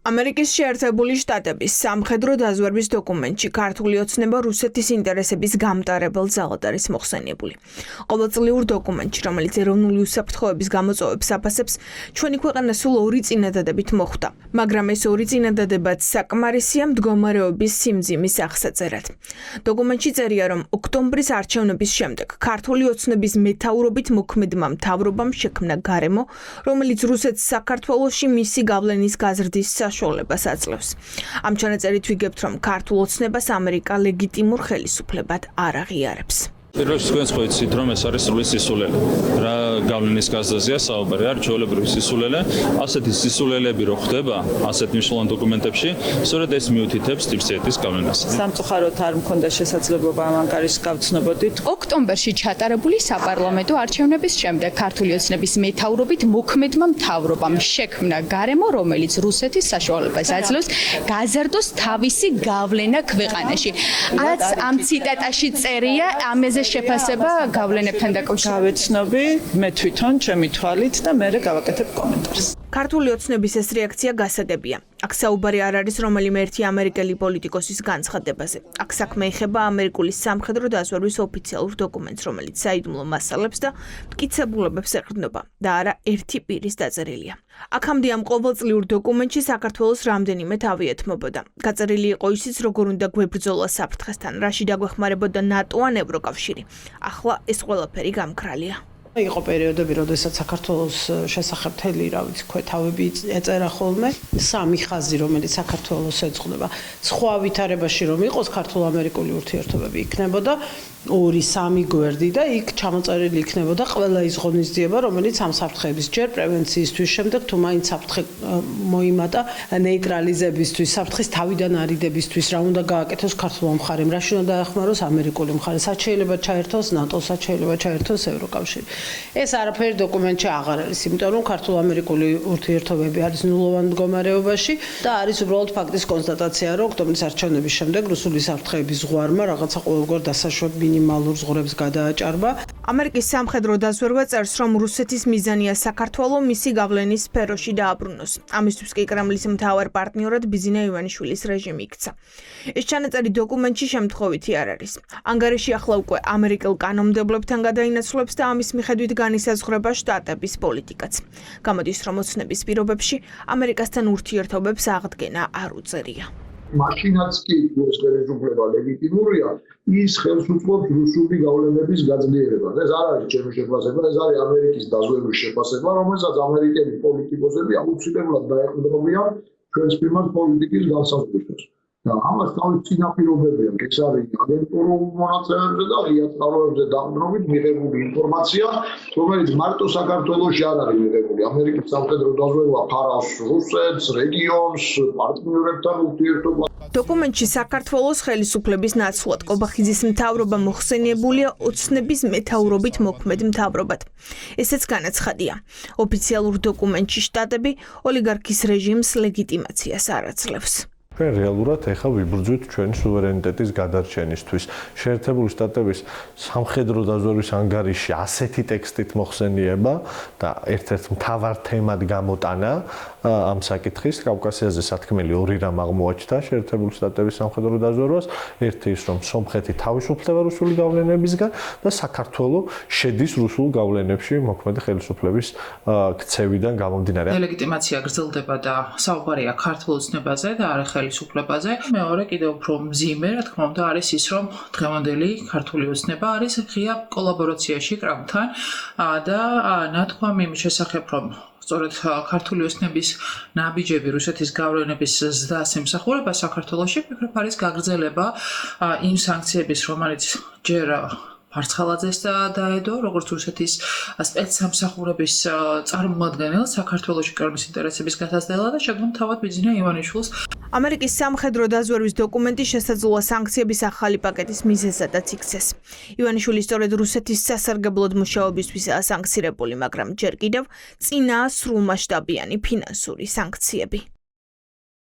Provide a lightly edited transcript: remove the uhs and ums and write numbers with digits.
ამერიკის შეერთებული შტატების სამხედრო დაზვერვის დოკუმენტში ქართული ოცნება რუსეთის ინტერესების გამტარებელ ძალად არის მოხსენიებული. ყოველწლიურ დოკუმენტში, რომელიც ეროვნული უსაფრთხოების გამოწვევებს აფასებს, ჩვენი ქვეყანა სულ 2 წინადადებით მოხვდა, მაგრამ ეს 2 წინადადებაც საკმარისია მდგომარეობის სიმძიმის აღსაწერად. დოკუმენტში წერია, რომ ოქტომბრის არჩევნების შემდეგ ქართული ოცნების მეთაურობით მოქმედმა მთავრობამ შექმნა გარემო, რომელიც რუსეთს საქართველოში მისი გავლენის გაზრდის საშუალებას აძლევს. ამ ჩანაწერით ვიგებთ, რომ ქართულ ოცნებას ამერიკა ლეგიტიმურ ხელისუფლებად არ აღიარებს. პირველში თქვენს ხო იცით, რომ ეს არის სრული სისულელე. რა გავლენის გაზრდაზეა საუბარი, არ ჩვეულებრივი სისულელე. ასეთი სისულელები რო ხდება, ასეთ მნიშვნელოვან დოკუმენტებში, სწორედ ეს მიუთითებს ტიპსიეთის გავლენას. სამწუხაროდ არ მქონდა შესაძლებლობა ამ ანგარიშს გავცნობოდით. ოქტომბერში ჩატარებული საპარლამენტო არჩევნების შემდეგ ქართული ოცნების მეთაურობით მოქმედმა მთავრობამ შექმნა გარემო, რომელიც რუსეთის საშუალებას აძლევს გაზარდოს თავისი გავლენა ქვეყანაში. რაც ამ ციტატაში წერია, ამაზე შეფასება გავლენებთან დაკავშირებით. გავეცნობი მე თვითონ ჩემი თვალით და მე გავაკეთებ კომენტარს. ქართული ოცნების ეს რეაქცია გასაგებია. აქ საუბარი არ არის რომელიმე ერთი ამერიკელი პოლიტიკოსის განცხადებაზე. აქ საქმე ეხება ამერიკული სამხედრო დაზვერვის ოფიციალურ დოკუმენტს, რომელიც საიდუმლო მასალებს და მტკიცებულებებს ეყრდნობა და არა ერთი პირის დაწერილია. აქამდე ამ ყოველწლიურ დოკუმენტში საქართველოს რამდენიმე თავი ეთმობოდა. გაწერილი იყო ისიც, როგორ უნდა გვებრძოლა საფრთხესთან, რაში დაგვეხმარებოდა ნატო ან ევროკავშირი. ახლა ეს ყველაფერი გამქრალია. იყო პერიოდები, როდესაც საქართველოს შესახებ თელი, ქვეთავები ეწერა ხოლმე, 3 ხაზი, რომელიც საქართველოს ეძღვნება. სხვა ვითარებაში რომ იყოს ქართულ-ამერიკული ურთიერთობები იქნებოდა 2-3 გვერდი და იქ ჩამოწერილი იქნებოდა ყველა ის ღონისძიება, რომელიც ამ საფრთხეების ჯერ პრევენციისთვის, შემდეგ თუ მაინც საფრთხე მოიმატა ნეიტრალიზებისთვის, საფრთხის თავიდან არიდებისთვის, რა უნდა გააკეთოს ქართულმა მხარემ, რაში უნდა დაეხმაროს ამერიკული მხარე, რაც შეიძლება ჩაერთოს ნატოს, რაც შეიძლება ჩაერთოს ევროკავშირი. ეს არაფერი დოკუმენტში აღარ არის, იმიტომ რომ ქართულ-ამერიკული ურთიერთობები არის ნულოვან მდგომარეობაში და არის უბრალოდ ფაქტის კონსტატაცია, რომ ოქტომბრის არჩევნების შემდეგ რუსული საფრთხეების ზღვარმა რაღაცა ყოველგვარ დასაშვებ მინიმალურ ზღურებს გადააჭარბა. ამერიკის სამხედრო დაზვერვა წერს, რომ რუსეთის მიზანია საქართველო მისი გავლენის სფეროში დააბრუნოს. ამისთვის კი კრემლის მთავარ პარტნიორად ბიზინა ივანიშვილის რეჟიმი იქცა. ეს ჩანაწერი დოკუმენტში შემთხვევითი არ არის. ანგარიში ახლა უკვე ამერიკელ კანონმდებლობთან გადაინაცვლებს და ამის მიხედვით განისაზღვრება შტატების პოლიტიკაც. გამოდის, რომ ოცნების პირობებში ამერიკასთან ურთიერთობებს აღდგენა არ უწერია. მაშინაც კი ეს ხელისუფლება ლეგიტიმურია, ის ხელს უწყობს რუსული გავლენების გაძლიერებას. ეს არ არის ჩემი შეფასება, ეს არის ამერიკის დაზვერვის შეფასება, რომელსაც ამერიკელი პოლიტიკოსები აუცილებლად დაეყრდნობიან ჩვენს მიმართ პოლიტიკის განსაზღვრებას. და ამას თავის წინაპირობები აქვს. ეს არის აგენტურულ მონაცემებზე და რეალურებზე დაყრდნობით მიღებული ინფორმაცია, რომელიც მარტო საქართველოში არ არის მიღებული. ამერიკის სამხედრო დაზვერვა ფარავს რუსეთს, რეგიონს, პარტნიორებთან ურთიერთობას. დოკუმენტში საქართველოს ხელისუფლების ნაცვლად კობახიძის მთავრობა მოხსენიებულია ოცნების მეთაურობით მოქმედ მთავრობად. ესეც განაცხადია. ოფიციალურ დოკუმენტში შტატები ოლიგარქის რეჟიმს ლეგიტიმაციას არ აძლევს. ჩვენ რეალურად ეხლა ვიბრძვით ჩვენი სუვერენიტეტის გადარჩენისთვის. შეერთებული შტატების სამხედრო დაზვერვის ანგარიში ასეთი ტექსტით მოხსენიება და ერთ-ერთ მთავარ თემად გამოტანა ამ საკითხის კავკასიაზე სათქმელი 2 რამ აღმოაჩნდა შეერთებული შტატების სამხედრო დაზვერვას. ერთი ის, რომ სომხეთი თავისუფლდება რუსული გავლენებისგან და საქართველო შედის რუსულ გავლენებში მოქმედი ხელისუფლების ქცევიდან გამომდინარე. ლეგიტიმაცია გრძელდება და საუბარია ქართულ ოცნებაზე და არა ხელისუფლებაზე. მეორე კიდევ უფრო მძიმე, რა თქმა უნდა, არის ის, რომ დღევანდელი ქართული ოცნება არის ღია კოლაბორაციაში კრამთან და ნათქვამ იმ შესახებ, რომ სწორედ ქართული ოცნების ნაბიჯები რუსეთის გავლენების ზრდას ემსახურება საქართველოში, ფიქრობ არის გაგრძელება იმ სანქციების, რომელიც ჯერ მარცხალაძეს დაედო, როგორც რუსეთის სპეცსამსახურების წარმომადგენელს საქართველოში კრემლის ინტერესების გასაზრდელად და შეგვიძლია თავად ბიზინა ივანიშვილს. ამერიკის სამხედრო დაზვერვის დოკუმენტი შესაძლოა სანქციების ახალი პაკეტის მიზეზადაც იქცეს. ივანიშვილი სწორედ რუსეთის სასარგებლოდ მუშაობისთვისაა სანქცირებული, მაგრამ ჯერ კიდევ წინაა სრულმასშტაბიანი ფინანსური სანქციები.